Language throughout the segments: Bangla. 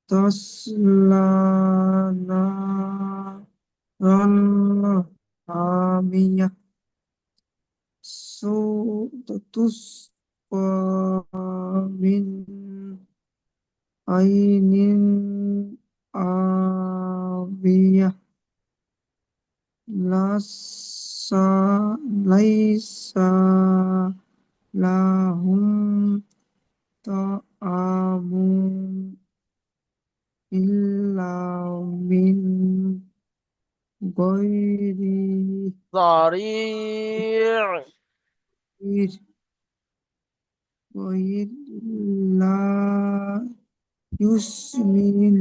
تصلى نارا حامية تسقى من عين آبية ليس ليس لهم طعام إلا من غير ضريع. غير لا يسمن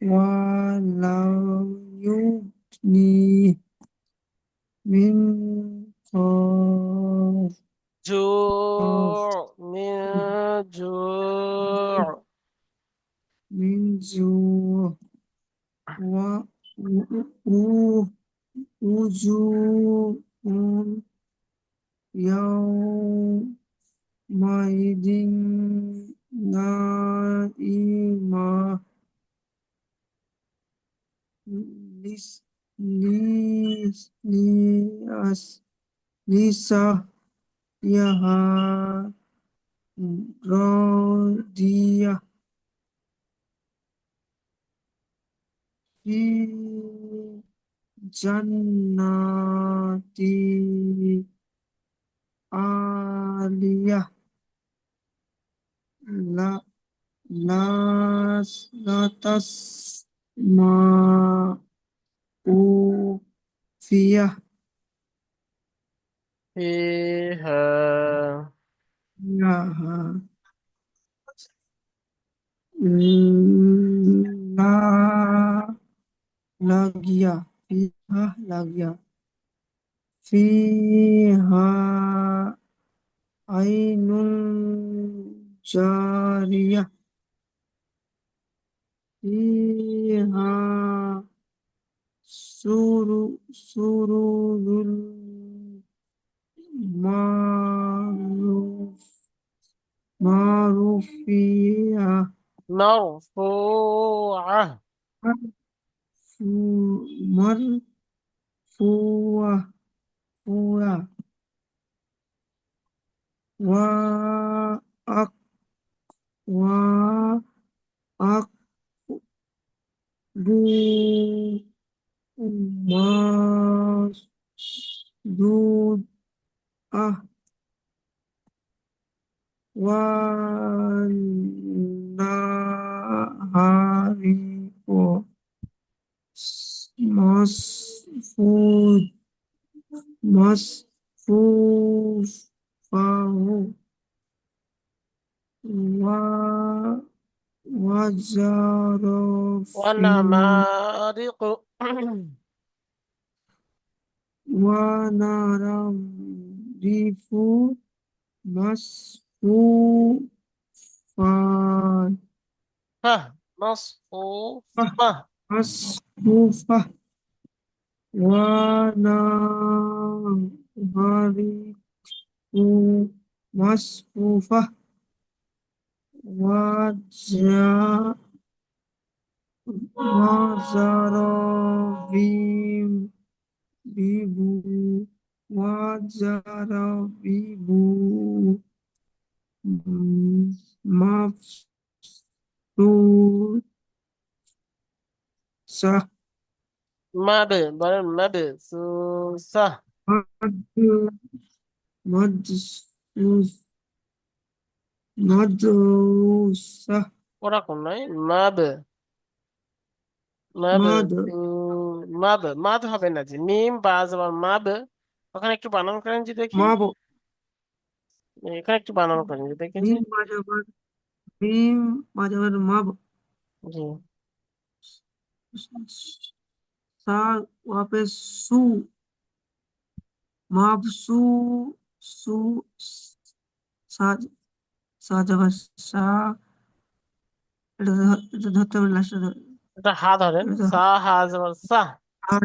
ولا يغني من خوف جوع من جوع. من جوع ووجوه يومئذ نائمة لس- لسعيها راضية في جنات عالية لا لا تسمع فيها فيها لا لاغية فيها لاغية فيها عين جارية فيها سرور معروفية مرفوعة. مرفوعة وأك وأكبر مردودة والنهار مصفوفة مصفوفة و- وزرافيل ونمارق. ونعرف مصفوفة مصفوفة. مصفوفة ونمارق مصفوفة وزرابيب وزرابيب مبثوثة مد بل مبسوسة. مدسوس مدروسة ওরকম নয় মাদ। মাদ। مد মাদ মাদ হবে না যে মিম বা আবার মাদ। ওখানে একটু বানান করেন যে দেখি। ماب এখানে একটু বানান করেন যে দেখি যে। ميم مجبر ميم مجبر ماب জি। सा वहाँ पे सू माबसू सू सा सा जगह सा এটা ধরতে হবে লাস্টে এটা হা ধরেন, এটা সা হা জবর সা। হা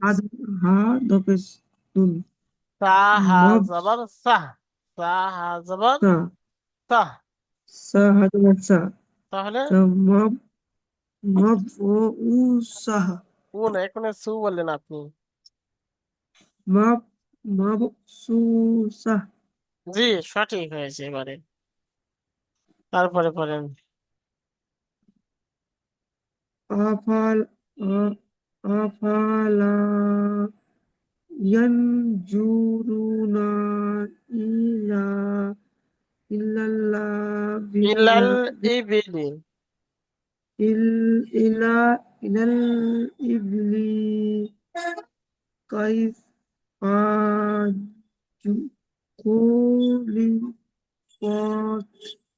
হা হা দপে সুন সা হা জবর মাবসা সা। সা হা জবর সা। সা হা দপে সা তাহলে তো মবউসাহ উ না, এখানে সু বললেন আপনি। মব মবসুসাহ জি, সঠিক হয়েছে এবারে। তারপরে পড়েন। আফাল আ- আফালা ইয়ানজুরুনা ইলা ইল্লাল্লাহ ইলাল ইবিলি। ইলা ইলাল ইবলি কাইফা জু- খুলিকত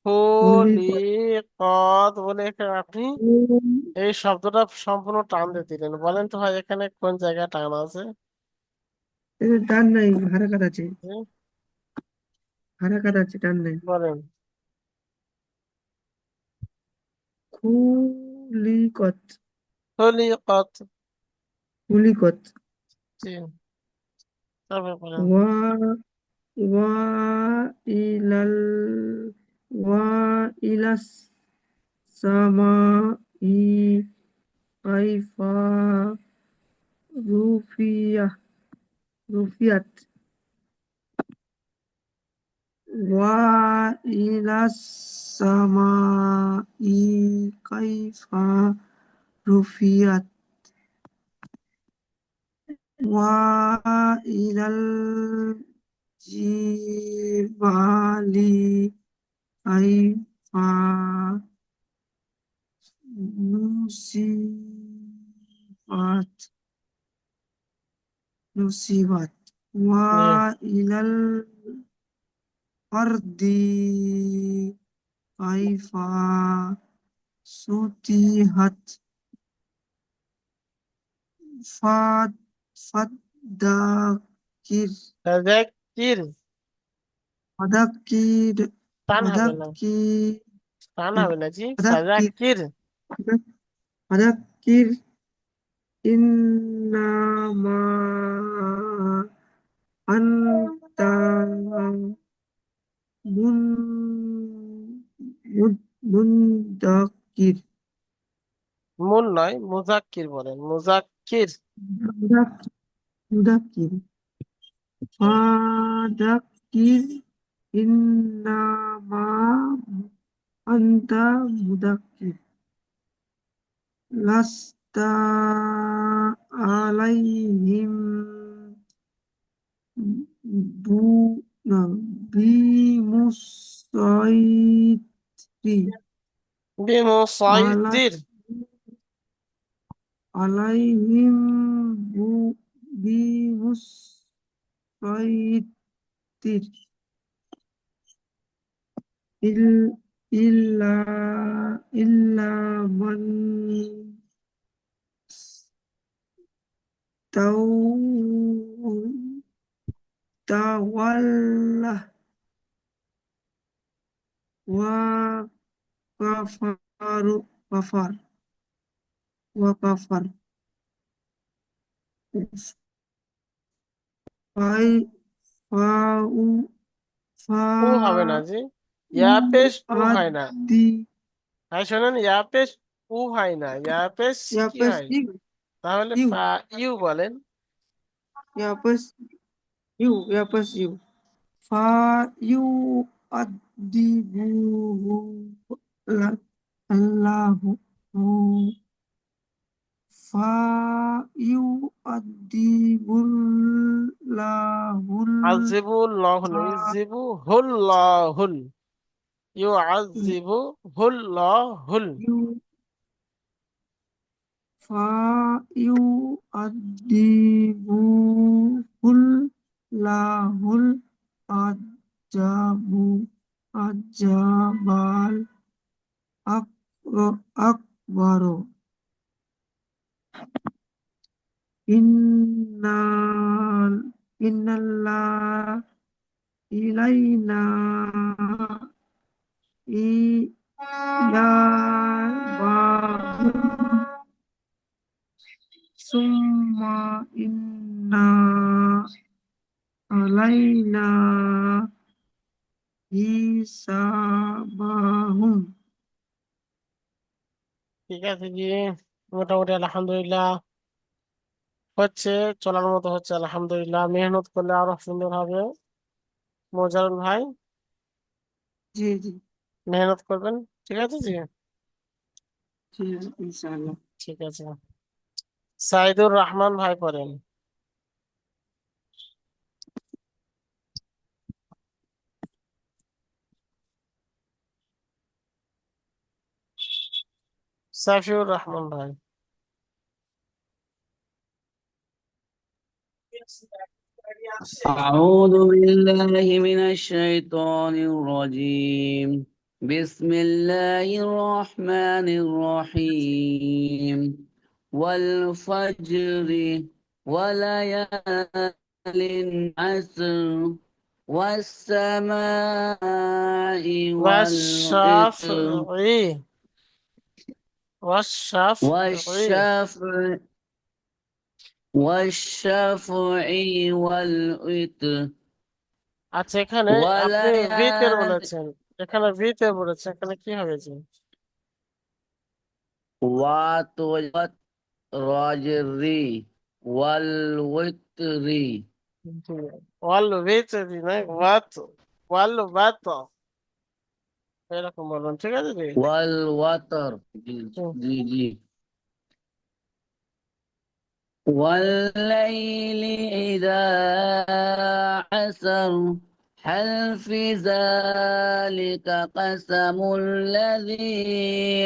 খুলিকত বলে এখানে আপনি এই শব্দটা সম্পূর্ণ টান দিয়ে দিলেন। বলেন তো ভাই, এখানে কোন জায়গায় টান আছে? টান নাই, হারাকাত আছে, হুম, হারাকাত আছে, টান নাই। বলেন। খুলিকত খুলিকত। খুলিকত জি, তারপরে বলেন। ওয়া ওয়া ইলাল ওয়া ইলাস সামাই কাইফা রুফিয়া রুফিয়াত ওয়া ইলাস সামাই কাইফা রুফিয়াত ওয়া ইলাল জিবালি কাইফা নুসিবাত নুসিবাত ওয়া জি, ইলাল আরদি কাইফা সুতিহাত ফাদ ফাদ্দাকির তাযাক্কির। ফাদাক্কির টান হবে না, ফাদাক্কির টান হবে না, জি, ফাদাক্কির সাযাক্কির। ফাদাক্কির ইন্নামা আনতা মুন মুদাক্কির মুন নয়, মুজাক্কির বলেন, মুজাক্কির। মুদাক্কির ফাদাক্কির ইন্নামা আনতা মুদাক্কির লাস্তা আলাইহিম বু না বিমুসাইত্রি আলাই বিমুসাইতির। আলাইহিম বু বিমুসাইত্রির ইল ইল্লা ইল্লা মান তাও তাওয়াল্লা ওয়া কাফারু কাফার ওয়া কাফার ফাই ফাউ উ হবে না, ফাউ জি। ইয়া পেশ উ হয় না। আদি ভাই শোনেন, ইয়া পেশ উ হয় না, ইয়া পেশ কি ইয়াপাস হয়? ইউ তাহলে ইউ ফা ইউ বলেন। ইয়াপাস ইয়াপাস ইউ ফা ইউ আদিবুহু লা আল্লাহু ফা ইউ আদিবুল্লাহুল আজিবুল লহুল, ইজিবু হুল লহুল, ইউ আজিবু হুল লহুল। ইউ আদিবুহুল লাহুল আজাবু আজাবাল আকবর ইন্নাল ইন্নাল্লাহ ইলাইনা ইয়াবাহুম সুম্মা ইন্না আলাইনা হিসাবাহুম ঠিক আছে জি, মোটামুটি আলহামদুলিল্লাহ হচ্ছে, চলার মতো হচ্ছে আলহামদুলিল্লাহ। মেহনত করলে আরো সুন্দর হবে। মোজারুল ভাই, जी जी মেহনত করবেন। ঠিক আছে জি। जी इंशाल्लाह। ঠিক আছে। সাইদুর রহমান ভাই পড়েন। সাফিউর রহমান ভাই। أعوذ بالله من الشيطان الرجيم. بسم الله الرحمن الرحيم. والفجر وليال عسر والسماء والإطر والشافعي والشافعي والشفع والشفع والإطر আচ্ছা, এখানে আপনি ভিতে وليال বলেছেন। এখানে ভিতে বলেছেন, এখানে কি হবে জি? والرجري والوتري জি। ওয়াল ভিতে জি নাই ওয়াত, ওয়াল বাত, এরকম বলবেন। ঠিক আছে জি। والوتر جي হুম। جي جي. والليل إذا عسر هل في ذلك قسم الذي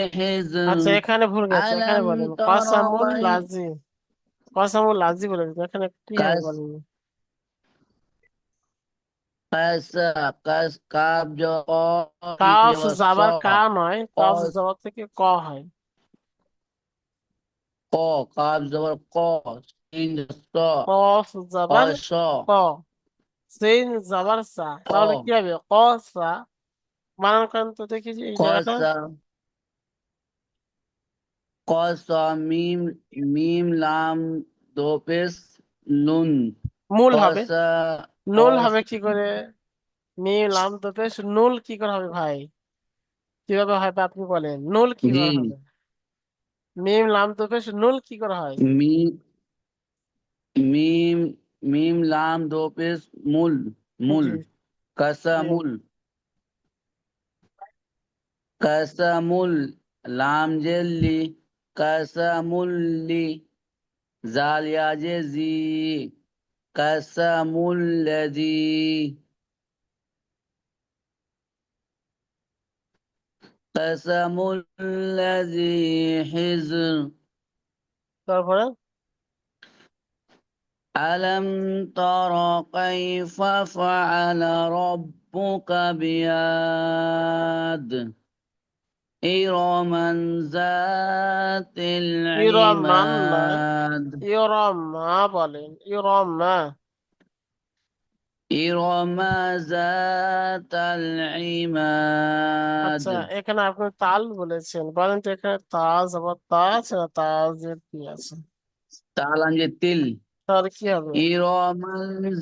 আচ্ছা, حزر এখানে ভুল গেছে, এখানে ألم বলেন تر কসামুল كيف লাজি। কসামুল লাজি বলে দিতে, এখানে কি হবে قس বলেন। قس قس কাব কাফ জবর স জাবার কা নয়, কফ কস জবর থেকে ক হয়। ক কাব জবর ক সিন স কফ জাবার কস ক, সিন জাবার সা, তাহলে কি ক হবে ক সা। বানান করেন তো দেখি যে এই জায়গাটা। কস কস মিম মিম লাম দো পেশ নুন মূল হবে। কস নুল কস হবে কি করে? মিম লাম তো পেশ নুল কি করে হবে ভাই? কিভাবে হয় তা আপনি বলেন, নুল কি জি করে হবে? মিম লাম তো পেশ নুল কি করে হয়? মিম মিম মিম লাম দো পেশ মুল মুল জি জি। কাসামুল কাসামুল লাম জেল্লি কাসামুল্লি জাল ইয়াজে জি কাসামুল্লাজি কাসামুল্লাজি হিজর তারপরে ألم تر كيف فعل ربك بعاد إرم ذات ইরমান নয়, العماد ইরমা বলেন, ইরমা। إرم ذات আচ্ছা, العماد এখানে আপনি তাল বলেছেন, বলেন তো এখানে তা আবার তা আছে না তাজের কি আছে? تعالى نجتل তাহলে কি হবে? إرم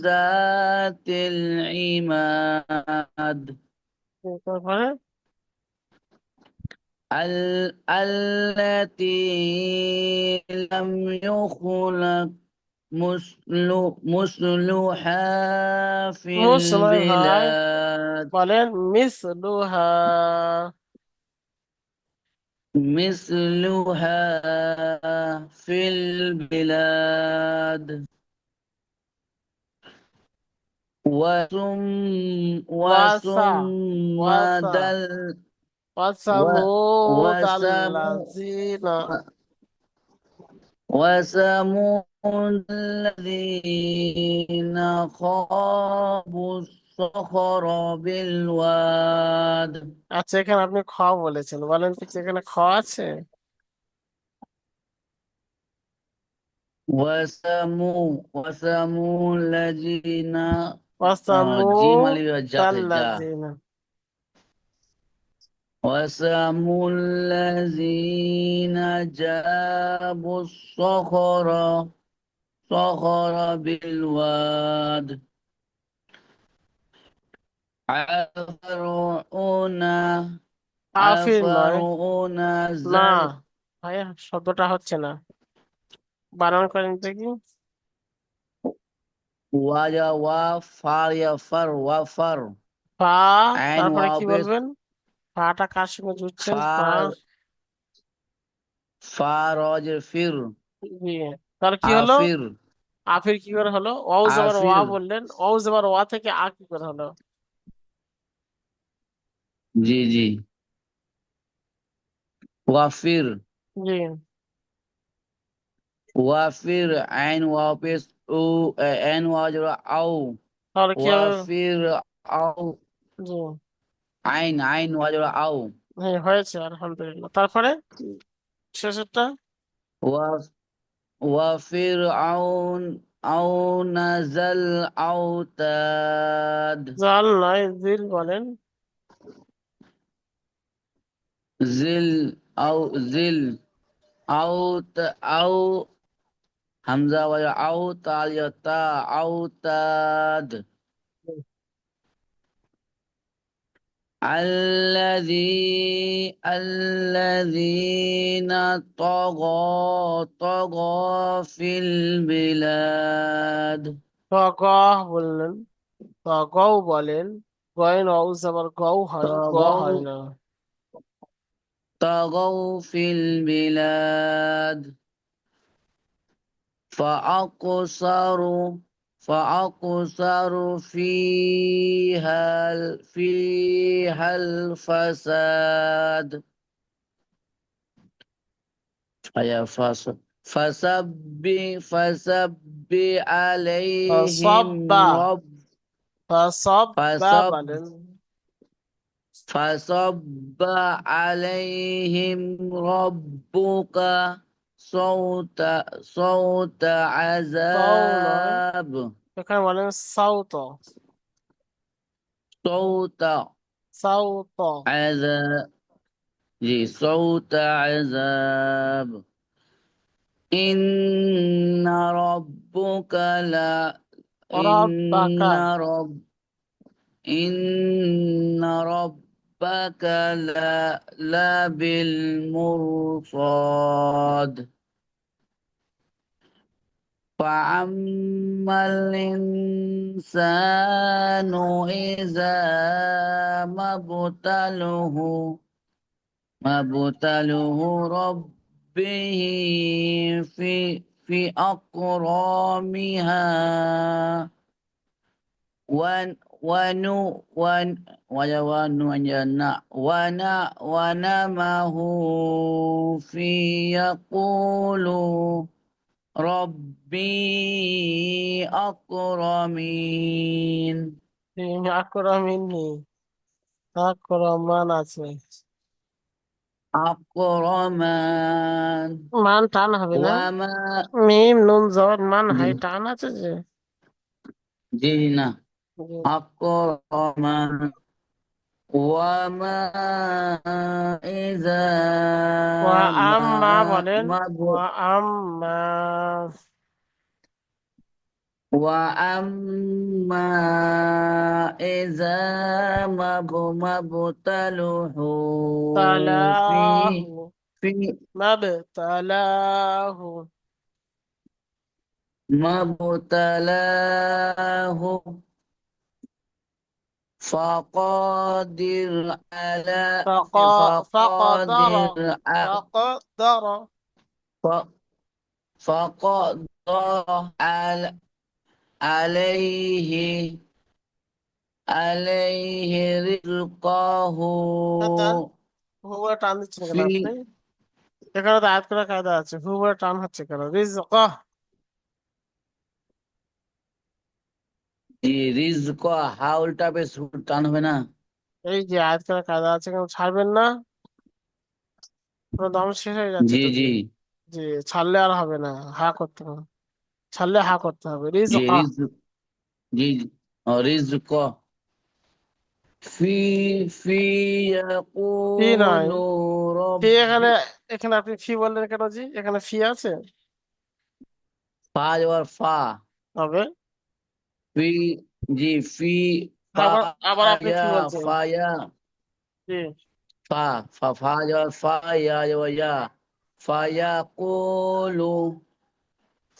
ذات العماد তারপরে التي لم يخلق مثلها في মুসলমান ভাই البلاد বলেন মিসলুহা। مثلها في البلاد ওয়াসা ওয়াসা وصمد ওয়াসামুদ وسمو আল্লাযিনা। وثمود الذين خابوا الصخر بالواد আচ্ছা, এখানে আপনি খ বলেছেন, বলেন তো এখানে খ আছে? وثمو الذين جيم ওয়াসামুদ جاء جاء আল্লাযিনা। وثمو الذين جابوا صخر بالواد عفرعون কাফির নয় عفرعون না, ভাইয়া শব্দটা হচ্ছে না, বানান করেন দেখি। ওয়াজা ওয়া ফার ইয়া ফার ওয়া ফার ফা, আইন তারপরে ওয়াও কি পেশ বলবেন? ফাটা কার সঙ্গে জুড়ছেন? ফা ফা। ফা রজ ফির জি, তাহলে কি হলো? আফির আফির কি করে হলো? ওয়াও জবর ওয়া আফির বললেন, ওয়াও জবর ওয়া থেকে আ কি করে হলো? জি জি ওয়াফির জি, ওয়াফির আইন ওয়াও পেশ ও আইন ওয়াও জবর আও তাহলে কি হবে? ওয়াফির আও জি, আইন ওয়াও জবর আও হ্যাঁ হয়েছে আলহামদুলিল্লাহ। তারপরে শেষেরটা? وفرعون أو نزل أوتاد জাল নয়, জিল বলেন। زل أو همزة أو تاليتا أوتاد الذين طغى في البلاد তগহ বললেন, তগও বলেন। গয় নও জবর গও হয়, গ হয় طغوا না। طغوا في البلاد فأقصروا فأقصروا فيها الفساد أي فسب فصب، عليهم فصب فصب বলেন। فصب عليهم ربك صوت صوت সও নয়, عذاب এখানে বলেন সাউত, صوت সাউত। عذاب صوت عذاب إن ربك لا রব্বাকা, إن رب إن ربك لا بالمرصاد فأما الإنسان إذا ما ابتلاه ربه في أكرمها ون ونو ون ونمه في يقول ربي أكرمين আকরামিনী, আকরমান আছে। أكرمان মান টান হবে না? وما মিম নুন জবর মান জি হয়, টান আছে যে। জি না জি। أكرمان وما إذا ওয়া আম্মা ما বলেন, ওয়া আম্মা। وأما إذا ما ابتلوه তালাহু, في মাব তালাহু। ما ابتلاه فقادر على فقدر، فقادر فقدر. ف- فقدر على عليه عليه رزقه দেন, হু বলে টান দিচ্ছেন কেন আপনি? في এখানে তো আয়াত করা কায়দা আছে, হু বলে টান হচ্ছে কেন? রিজকাহ। রিজক হাউলটা বেশ টান হবে না এই যে আয়াত করা কায়দা আছে, কেন ছাড়বেন না? পুরো দম শেষ হয়ে যাচ্ছে জি তো জি যে। যে ছাড়লে আর হবে না, হা করতে হবে। ছাড়লে হা করতে হবে, জি রিজকাহ। রিজক জি রিজক ফি ফি ফি নয়, ইয়াকুলু ফি রব্বি এখানে, এখানে আপনি ফি বললেন কেন জি? এখানে ফি আছে? ফা যাওয়ার ফা হবে। ফি জি ফি ফা আবার আবার আপনি ইয়া ফি বলছেন। ফা ইয়া জি। ফা ফা ফা যাওয়ার ফা ইয়া যাওয়ার ইয়া فيقول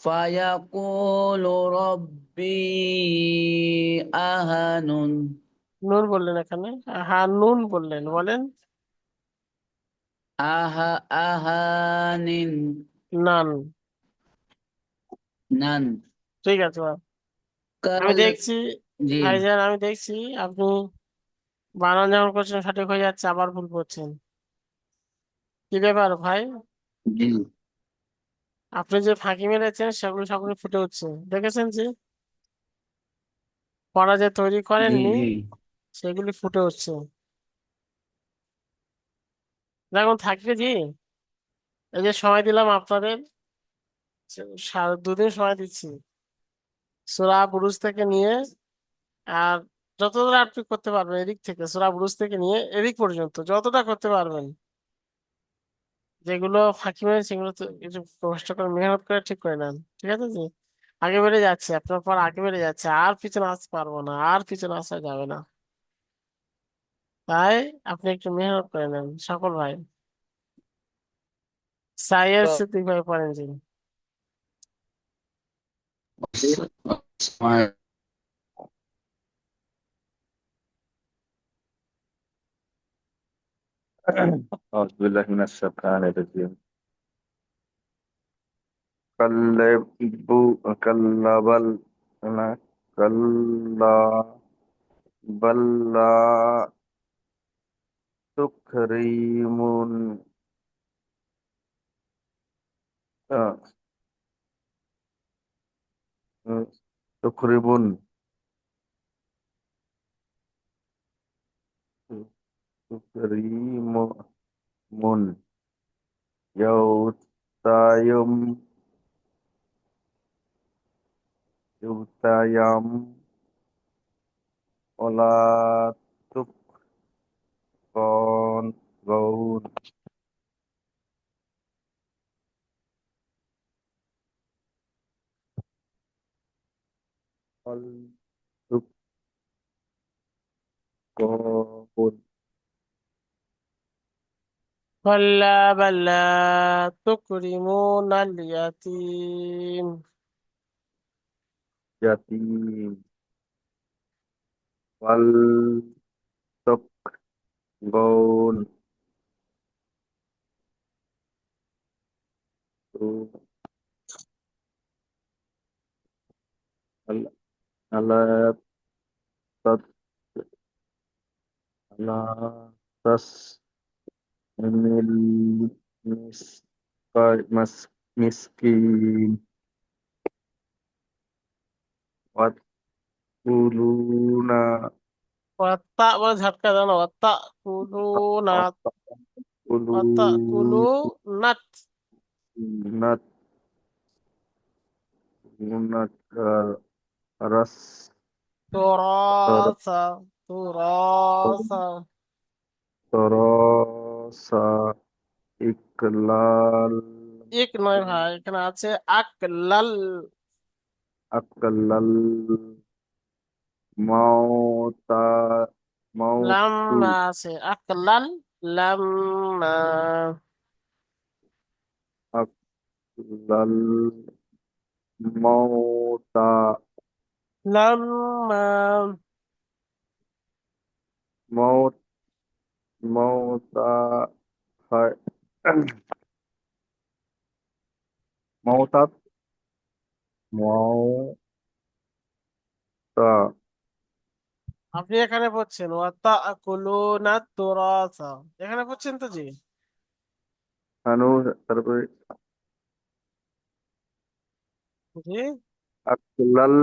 فيقول ربي أهن নুন বললেন এখানে, হ্যাঁ নুন বললেন, বলেন। أهان নান। نن ঠিক আছে ভাই। আমি कल দেখছি जी ভাইজান, আমি দেখছি আপনি বানান যেমন করছেন সঠিক হয়ে যাচ্ছে, আবার ভুল করছেন। কি ব্যাপার ভাই? जी আপনি যে ফাঁকি মেরেছেন সেগুলো সবগুলো ফুটে উঠছে, দেখেছেন যে পড়া যে তৈরি जी করেননি जी সেগুলি ফুটে উঠছে। দেখুন থাকবে জি, এই যে সময় দিলাম আপনাদের, 2 দিন সময় দিচ্ছি, সূরা বুরুজ থেকে নিয়ে আর যতটা আপনি করতে পারবেন এদিক থেকে, সূরা বুরুজ থেকে নিয়ে এদিক পর্যন্ত যতটা করতে পারবেন, যেগুলো ফাঁকি মেরে সেগুলো তো একটু কষ্ট করে মেহনত করে ঠিক করে নেন, ঠিক আছে জি। আগে বেড়ে যাচ্ছে, আপনার পর আগে বেড়ে যাচ্ছে, আর পিছনে আসতে পারবো না, আর পিছনে আসা যাবে না। তাই আপনি একটু মেহনত করে নেন সকল ভাই। সাইয়ের সিদ্দিক ভাই পড়েন জি। أعوذ بالله من الشيطان الرجيم كلا بل لا كلا بل لا تكرمون آه، تكرمون تكرمون يوتايم يوتايم ولا تكون غون تكون كلا بل لا تكرمون اليتيم. يتيم والتكون ألا تت- ألا تستعمل مسكين وتقولون ওয়াত্তা বলে ঝটকা দাও না, ওয়াত্তা কুলু না, ওয়াত্তা কুলু وتقولون নাত رس তুরাসা, তুরাসা। تراس إكلال এক নয় ভাই, এখানে আছে আকলাল। أكلال موتا موت লাম্মা আছে, আকলাল লাম্মা। أكلال موتا লাম্মা موت موتا هاي موتات موتا আপনি এখানে পড়ছেন ওয়াত্তা কুলু না তুরাসা, এখানে পড়ছেন তো জি। أنو তারপরে জি أكلال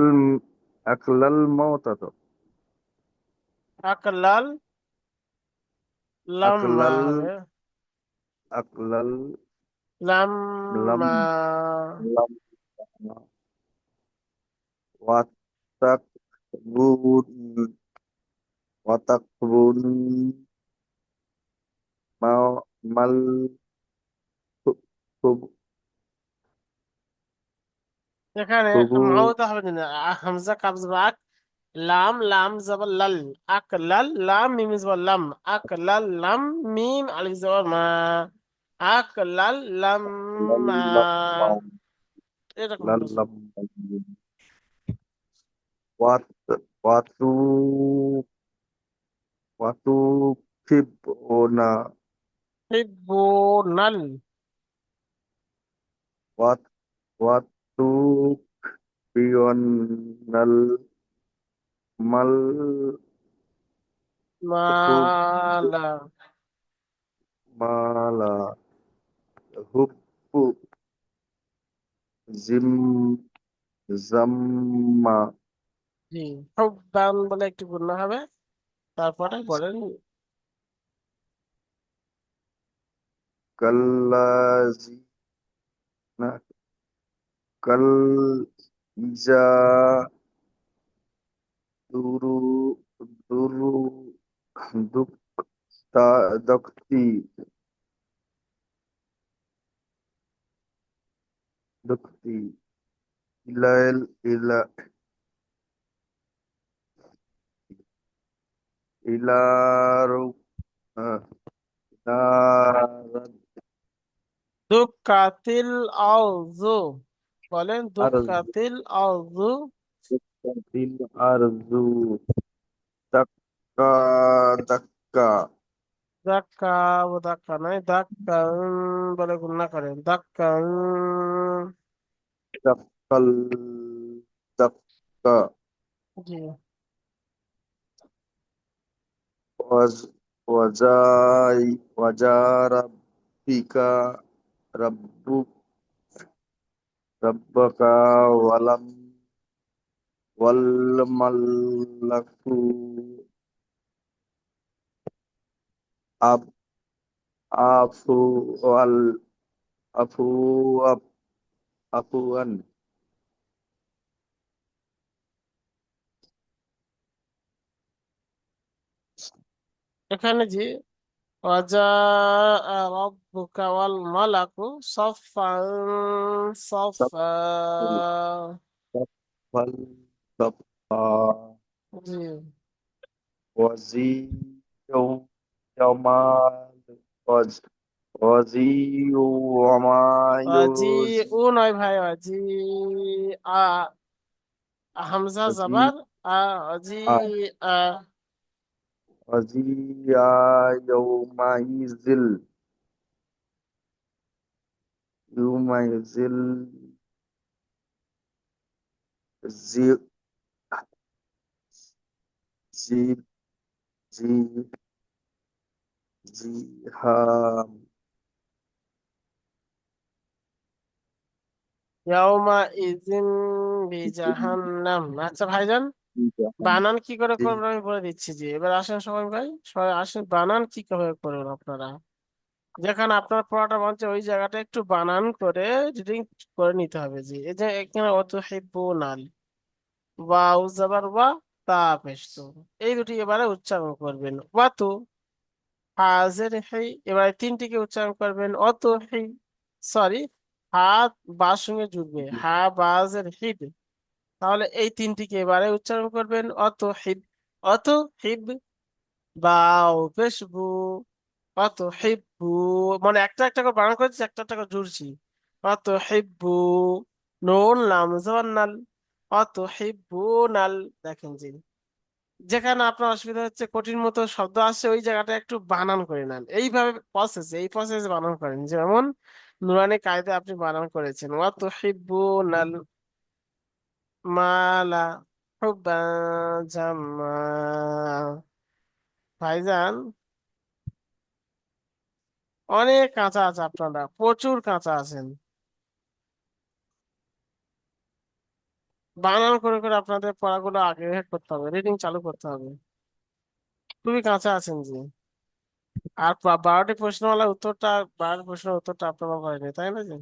أكلال موتا তো আকলাল লাম্মা أكلال হবে, أكلال لم লাম্মা। لم وتكبون وتكبون ما مل এখানে كبو মাউতা হবে না, হামজা কাবজ বা আক, লাম লাম জবর লাল, আকলাল লাম মিম জবর লাম, আকলাল লাম মিম আলিফ জবর মা, আকলাল লাম্মা, এরকম কিছু। Wat watu watu kibona হিব্বুনাল, wat watu pional mal hub মালা, mala hubbu zim zamma জি, হুব্বান বলে একটি গুণ হবে, তারপরে বলেন kallazi na kal ija duru duru duk ta dakti dakti ilail ila ilaru ilarad দুক্কাতিল Arzu, বলেন arz দুক্কাতিল Arzu, dil arzu dakka dakka দাক্কা, ও দাক্কা নয়, দাক্কা বলে গুণ করেন, দাক্কা dakkal dakka জি, waz wazai wajarabbika rabbuk rabbaka walam wal malaku ab afu wal afu afuan এখানে যে ওয়াজা রাব্বুকা ওয়াল মালাকু সাফফান সাফফা, wal sabha জি, wazi yawmal waz wazi wama ওয়াজি yuzi ও নয় ভাই, ওয়াজি আ, Hamza wazi জাবার a, ওয়াজি a a, wazi ya yawmaizil zi zi zi ziham ইয়াউমা ইযিন বিজাহান্নাম। আচ্ছা ভাইজান, বানান কি করে জি করবেন আমি বলে দিচ্ছি। যে এবার আসেন সবাই ভাই, সবাই আসেন, বানান কি করে করবেন আপনারা। যেখানে আপনার পড়াটা বলছে ওই জায়গাটা একটু বানান করে রিডিং করে নিতে হবে। যে এই যে এখানে অত হিব্বুনাল, ওয়াও জাবার ওয়া, তা পেশতু, এই দুটি এবারে উচ্চারণ করবেন। ওয়াতু হাজের হি, এবারে তিনটিকে উচ্চারণ করবেন। অত হি, সরি, হাত বার সঙ্গে জুড়বে, হা বাজের হিব, তাহলে এই তিনটিকে এবারে উচ্চারণ করবেন। অত হিব, অত হিব, বাও পেশ বু, অত হিব্বু, মানে একটা একটা করে বানান করছি, একটা একটা করে জুড়ছি। অত হিব্বু, নুন লাম জবর নাল, অত হিব্বু নাল। দেখেন জি, যেখানে আপনার অসুবিধা হচ্ছে, কঠিন মতো শব্দ আসছে, ওই জায়গাটা একটু বানান করে নেন। এইভাবে প্রসেস, এই প্রসেস বানান করেন, যেমন নুরানি কায়দা আপনি বানান করেছেন। অত হিব্বু নাল মালা হুব্বান জাম্মা। ভাইজান, অনেক কাঁচা আছে, আপনারা প্রচুর কাঁচা আছেন। বানান করে করে আপনাদের পড়াগুলো আগে করতে হবে, রিডিং চালু করতে হবে। খুবই কাঁচা আছেন জি। আর 12টি প্রশ্নওয়ালা উত্তরটা, 12 প্রশ্নের উত্তরটা আপনারা করেনি, তাই না জি?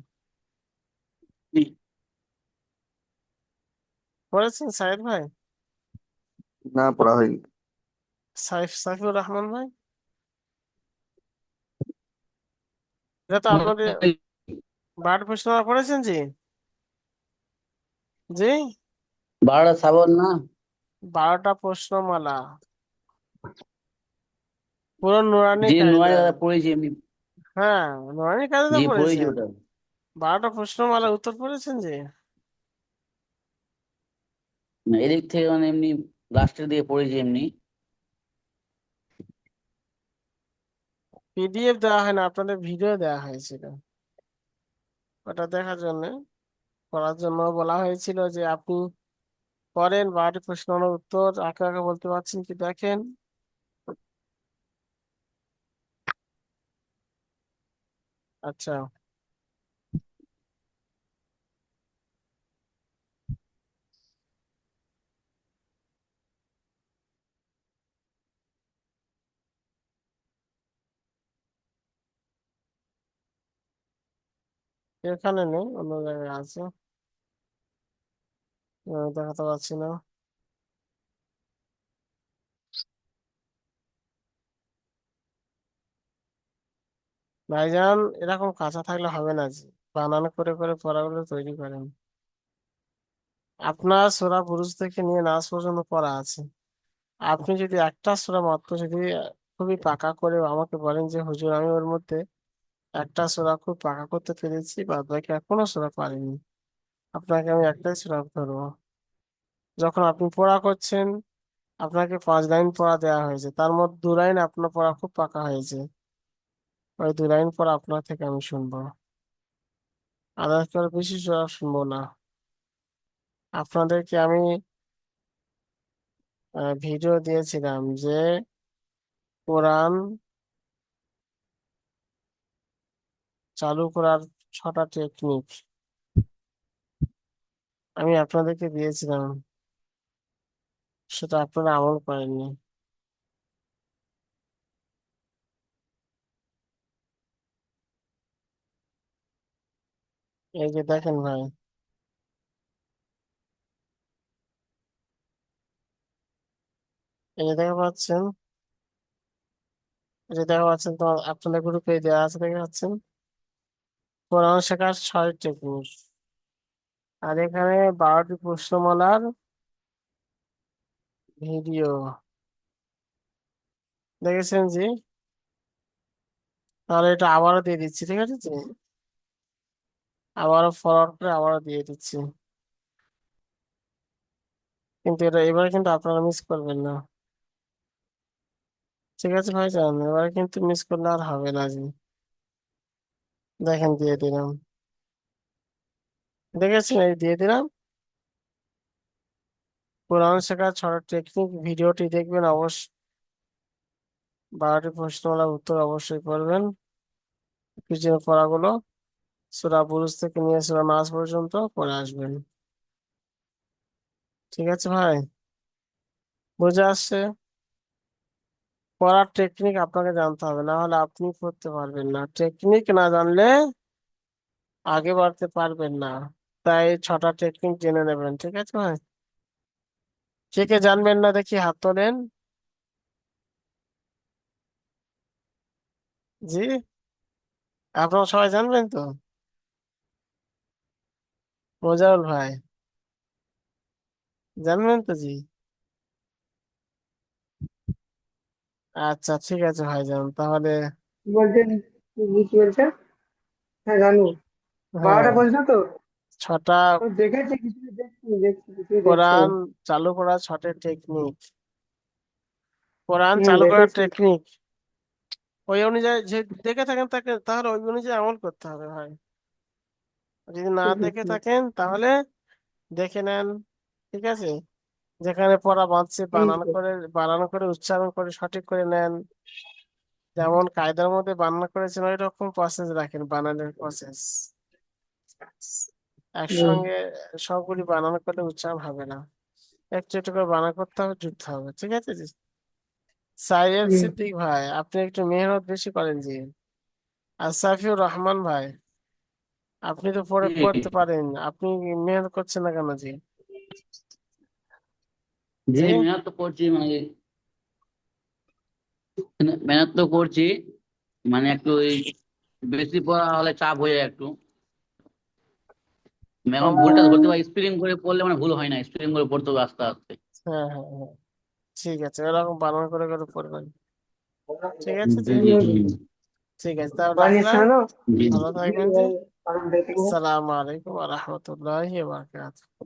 করেছেন সাইদ ভাই, না পড়া হয়নি সাইফুর রহমান ভাই, এটা তো আপনাদের 12 প্রশ্নওয়ালা পড়েছেন জি। জি, 12টা শ্রাবণ না? 12টা প্রশ্নমালা, পুরো নুরানি যে নয় কায়দা। দাদা পড়েছি এমনি। হ্যাঁ, নয়নের কাছে তো জি পড়েছি পড়েছেন। ওটা। 12টা প্রশ্নমালার উত্তর পড়েছেন যে। না, এদিক থেকে মানে এমনি লাস্টের দিকে পড়েছি এমনি। পিডিএফ দেওয়া হয় না, আপনাদের ভিডিও দেওয়া হয়েছিল ওটা দেখার জন্য, পড়ার জন্য বলা হয়েছিল যে আপনি পড়েন 12টি প্রশ্নের উত্তর আঁকে আঁকে বলতে পারছেন কি দেখেন। আচ্ছা, এখানে নেই, অন্য জায়গায় আছে, দেখাতে পারছি না। ভাইজান, এরকম কাঁচা থাকলে হবে না জি, বানান করে করে পড়াগুলো তৈরি করেন। আপনার সূরা বুরুজ থেকে নিয়ে নাস পর্যন্ত পড়া আছে, আপনি যদি একটা সূরা মাত্র যদি খুবই পাকা করে আমাকে বলেন যে হুজুর আমি ওর মধ্যে একটা সূরা খুব পাকা করতে পেরেছি, বাদ বাকি এখনো সূরা পারিনি, আপনাকে আমি একটাই সূরা ধরবো। যখন আপনি পড়া করছেন, আপনাকে 5 লাইন পড়া দেওয়া হয়েছে, তার মধ্যে 2 লাইন আপনার পড়া খুব পাকা হয়েছে, ওই 2 লাইন পড়া আপনার থেকে আমি শুনবো, আদার্স করে বেশি সূরা শুনবো না। আপনাদেরকে আমি ভিডিও দিয়েছিলাম যে কোরআন চালু করার 6টা টেকনিক আমি আপনাদেরকে দিয়েছিলাম, সেটা আপনারা আমল করেননি। এই যে দেখেন ভাই, এই যে দেখা পাচ্ছেন, এই যে দেখা পাচ্ছেন তোমার আপনাদের গ্রুপে দেওয়া আছে, দেখা পাচ্ছেন কোরআন শেখার 6 টেকনিক, আর এখানে 12টি প্রশ্নমালার ভিডিও দেখেছেন জি। তাহলে এটা আবারও দিয়ে দিচ্ছি, ঠিক আছে জি, আবারও ফরওয়ার্ড করে আবারও দিয়ে দিচ্ছি, কিন্তু এটা এবারে কিন্তু আপনারা মিস করবেন না, ঠিক আছে ভাইজান, এবারে কিন্তু মিস করলে আর হবে না জি। দেখেন দিয়ে দিলাম, দেখেছেন, এই দিয়ে দিলাম কোরআন শেখার 6টা টেকনিক, ভিডিওটি দেখবেন অবশ্যই, 12টি প্রশ্নমালার উত্তর অবশ্যই পড়বেন, পিছনে পড়াগুলো সূরা বুরুজ থেকে নিয়ে সূরা নাস পর্যন্ত পড়ে আসবেন, ঠিক আছে ভাই, বুঝে আসছে। পড়ার টেকনিক আপনাকে জানতে হবে, না হলে আপনি পড়তে পারবেন না, টেকনিক না জানলে আগে বাড়তে পারবেন না, তাই 6টা টেকনিক জেনে নেবেন, ঠিক আছে ভাই। কে কে জানবেন না দেখি হাত তোলেন। জি, আপনারা সবাই জানবেন তো? মোজাউল ভাই, জানবেন তো জি? আচ্ছা ঠিক আছে ভাইজান, তাহলে কি বলছেন? কি বলছেন? হ্যাঁ জানি। হ্যাঁ, 12টা বলছো তো? 6টা তো দেখেছি, কিছু দেখছি, কিছু দেখছি। কোরআন চালু করার 6টা টেকনিক, কোরআন হুম, চালু করার দেখেছি। টেকনিক ওই অনুযায়ী যে দেখে থাকেন তাকে, তাহলে ওই অনুযায়ী আমল করতে হবে ভাই, যদি না হুম, হুম, দেখে হুম। থাকেন তাহলে দেখে নেন, ঠিক আছে, যেখানে পড়া বাঁধছে এই বানান তো। করে, বানান করে উচ্চারণ করে সঠিক করে নেন, যেমন কায়দার মধ্যে বানান করেছেন ওই রকম প্রসেস রাখেন, বানানের প্রসেস হুম, একসঙ্গে সবগুলি বানান করলে উচ্চারণ হবে না, একটু একটু করে বানান করতে হবে, জুড়তে হবে, ঠিক আছে জি। সাইয়েদ হুম, সিদ্দিক ভাই, আপনি একটু মেহনত বেশি করেন জি। আর সাফিউর রহমান ভাই, আপনি তো পড়তে পারেন, আপনি মেহনত করছেন না কেন জি? জি জি, মেহনত তো করছি মানে, মেহনত তো করছি মানে একটু ওই বেশি পড়া হলে চাপ হয়ে যায় একটু। এখন ভুলটা ধরতে পারি, স্প্রিং করে পড়লে মানে ভুল হয় না, স্প্রিং করে পড়তে হবে আস্তে আস্তে। হ্যাঁ হ্যাঁ হ্যাঁ, ঠিক আছে, এরকম বানান করে করে পড়বেন, ঠিক আছে জি। জি জি জি। ঠিক আছে, তাহলে One is রাখলাম। no. জি জি ভালো থাকবেন জি। I'm dating. আসসালামু আলাইকুম ওয়া রাহমাতুল্লাহি ওয়া বারাকাতুহু।